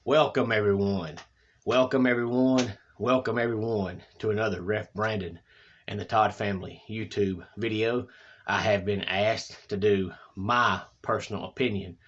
Welcome everyone. Welcome everyone. Welcome everyone to another Ref Brandon and the Todd Family YouTube video. I have been asked to do my personal opinion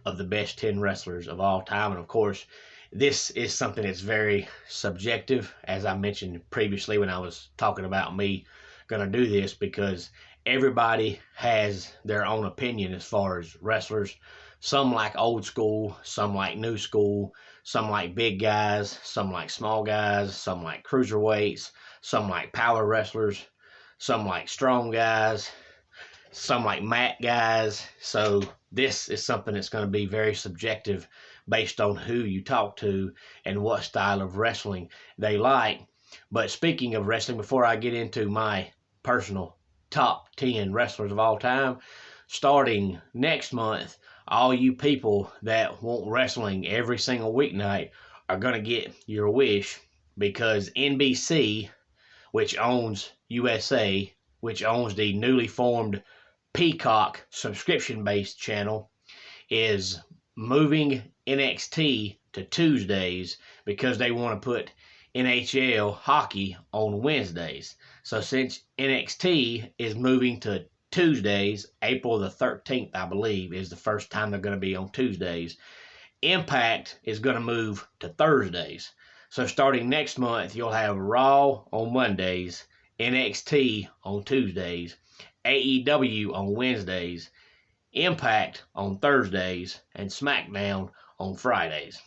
of the best 10 wrestlers of all time. And of course, this is something that's very subjective, as I mentioned previously when I was talking about me going to do this, because everybody has their own opinion as far as wrestlers. Some like old school, some like new school, some like big guys, some like small guys, some like cruiserweights, some like power wrestlers, some like strong guys, some like mat guys. So this is something that's going to be very subjective based on who you talk to and what style of wrestling they like. But speaking of wrestling, before I get into my personal top 10 wrestlers of all time, starting next month, all you people that want wrestling every single weeknight are going to get your wish, because NBC, which owns USA, which owns the newly formed Peacock subscription-based channel, is moving NXT to Tuesdays because they want to put NHL hockey on Wednesdays. So since NXT is moving to Tuesdays, April the 13th, I believe, is the first time they're going to be on Tuesdays, Impact is going to move to Thursdays. So starting next month, you'll have Raw on Mondays, NXT on Tuesdays, AEW on Wednesdays, Impact on Thursdays, and SmackDown on Fridays.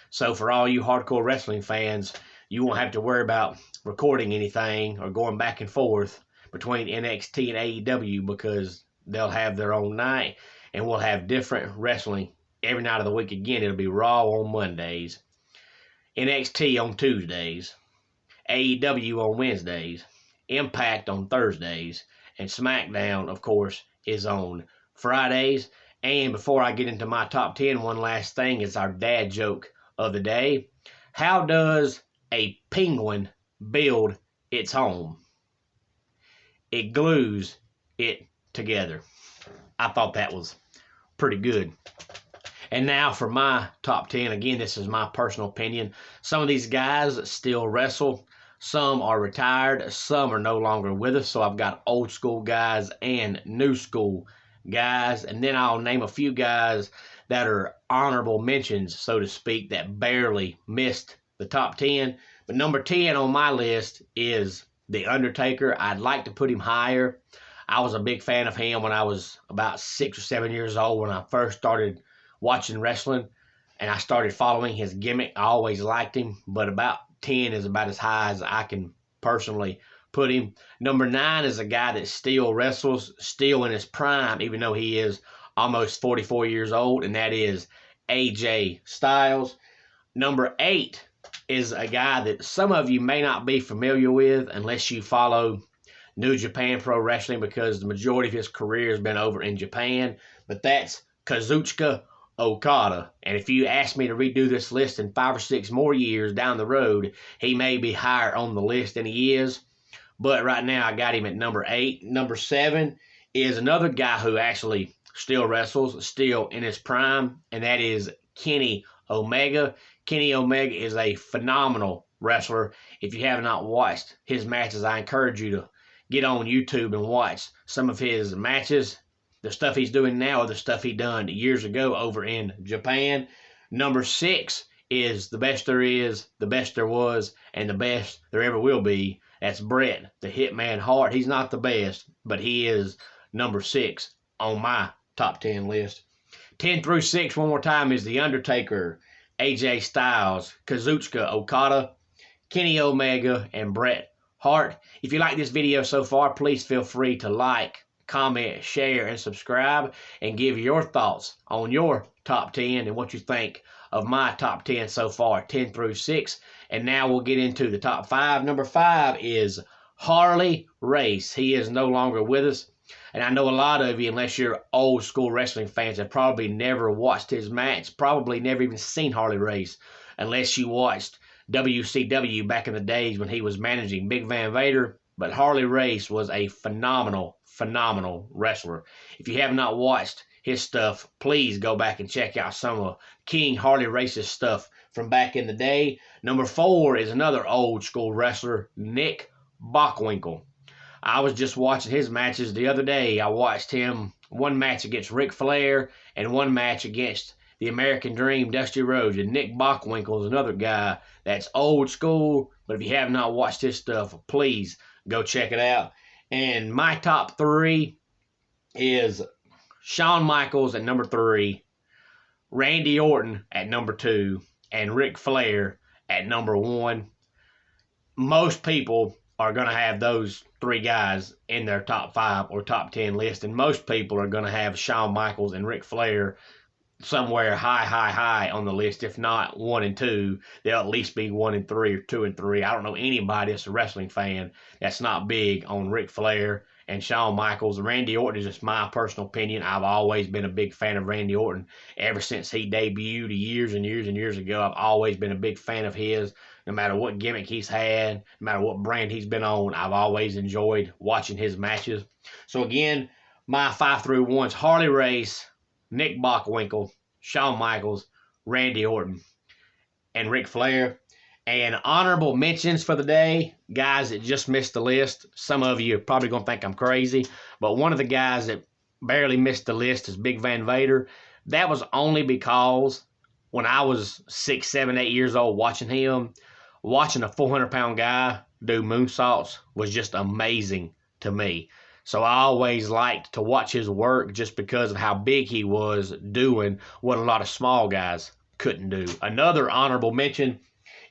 So for all you hardcore wrestling fans, you won't have to worry about recording anything or going back and forth between NXT and AEW, because they'll have their own night and we'll have different wrestling every night of the week. Again, it'll be Raw on Mondays, NXT on Tuesdays, AEW on Wednesdays, Impact on Thursdays, and SmackDown, of course, is on Fridays. And before I get into my top 10, one last thing is our dad joke of the day. How does a penguin build its home? It glues it together. I thought that was pretty good. And now for my top 10. Again, this is my personal opinion. Some of these guys still wrestle. Some are retired. Some are no longer with us. So I've got old school guys and new school guys. And then I'll name a few guys that are honorable mentions, so to speak, that barely missed the top 10. But number 10 on my list is The Undertaker. I'd like to put him higher. I was a big fan of him when I was about 6 or 7 years old, when I first started watching wrestling and I started following his gimmick. I always liked him, but about 10 is about as high as I can personally put him. Number 9 is a guy that still wrestles, still in his prime, even though he is almost 44 years old, and that is AJ Styles. Number 8 is a guy that some of you may not be familiar with unless you follow New Japan Pro Wrestling, because the majority of his career has been over in Japan, but that's Kazuchika Okada. And if you ask me to redo this list in 5 or 6 more years down the road, he may be higher on the list than he is. But right now I got him at number 8. Number 7 is another guy who actually still wrestles, still in his prime, and that is Kenny Omega. Kenny Omega is a phenomenal wrestler. If you have not watched his matches, I encourage you to get on YouTube and watch some of his matches. The stuff he's doing now or the stuff he done years ago over in Japan. Number 6 is the best there is, the best there was, and the best there ever will be. That's Bret the Hitman Hart. He's not the best, but he is number 6 on my top 10 list. 10 through 6, one more time, is The Undertaker, AJ Styles, Kazuchika Okada, Kenny Omega, and Bret Hart. If you like this video so far, please feel free to like, comment, share, and subscribe, and give your thoughts on your top 10 and what you think of my top 10 so far, 10 through 6. And now we'll get into the top 5. Number 5 is Harley Race. He is no longer with us. And I know a lot of you, unless you're old school wrestling fans, have probably never watched his match, probably never even seen Harley Race, unless you watched WCW back in the days when he was managing Big Van Vader. But Harley Race was a phenomenal wrestler. If you have not watched his stuff, please go back and check out some of King Harley Race's stuff from back in the day. Number 4 is another old school wrestler, Nick Bockwinkel. I was just watching his matches the other day. I watched him one match against Ric Flair and one match against the American Dream, Dusty Rhodes. And Nick Bockwinkel is another guy that's old school, but if you have not watched his stuff, please go check it out. And my top 3 is Shawn Michaels at number 3, Randy Orton at number 2, and Ric Flair at number 1. Most people are going to have those 3 guys in their top 5 or top 10 list, and most people are going to have Shawn Michaels and Ric Flair somewhere high on the list. If not 1 and 2, they'll at least be 1 and 3 or 2 and 3. I don't know anybody that's a wrestling fan that's not big on Ric Flair and Shawn Michaels. Randy Orton is just my personal opinion. I've always been a big fan of Randy Orton ever since he debuted years and years ago. I've always been a big fan of his. No matter what gimmick he's had, no matter what brand he's been on, I've always enjoyed watching his matches. So again, my 5 through 1's Harley Race, Nick Bockwinkel, Shawn Michaels, Randy Orton, and Ric Flair. And honorable mentions for the day, guys that just missed the list. Some of you are probably going to think I'm crazy, but one of the guys that barely missed the list is Big Van Vader. That was only because when I was 6, 7, 8 years old watching him, watching a 400-pound guy do moonsaults was just amazing to me. So I always liked to watch his work just because of how big he was doing what a lot of small guys couldn't do. Another honorable mention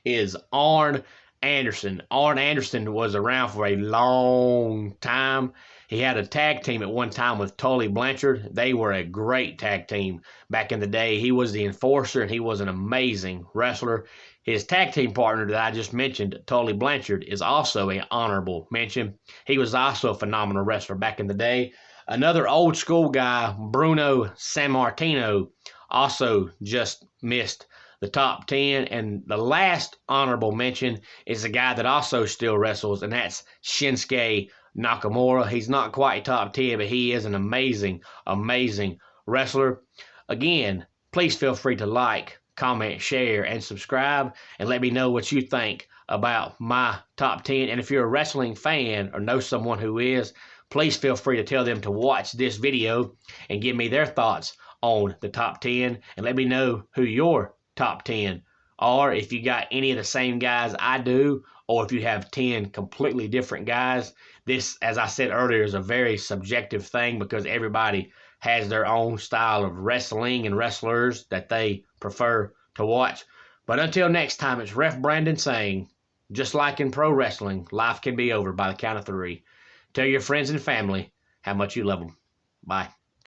is Arn Anderson. Arn Anderson was around for a long time. He had a tag team at one time with Tully Blanchard. They were a great tag team back in the day. He was the enforcer, and he was an amazing wrestler. His tag team partner that I just mentioned, Tully Blanchard, is also an honorable mention. He was also a phenomenal wrestler back in the day. Another old school guy, Bruno Sammartino, also just missed the top 10. And the last honorable mention is a guy that also still wrestles, and that's Shinsuke Nakamura. He's not quite top 10, but he is an amazing wrestler. Again, please feel free to like, comment, share, and subscribe, and let me know what you think about my top 10. And if you're a wrestling fan or know someone who is, please feel free to tell them to watch this video and give me their thoughts on the top 10, and let me know who your top 10 are. If you got any of the same guys I do, or if you have 10 completely different guys. This, as I said earlier, is a very subjective thing because everybody has their own style of wrestling and wrestlers that they prefer to watch. But until next time, it's Ref Brandon saying, just like in pro wrestling, life can be over by the count of 3. Tell your friends and family how much you love them. Bye.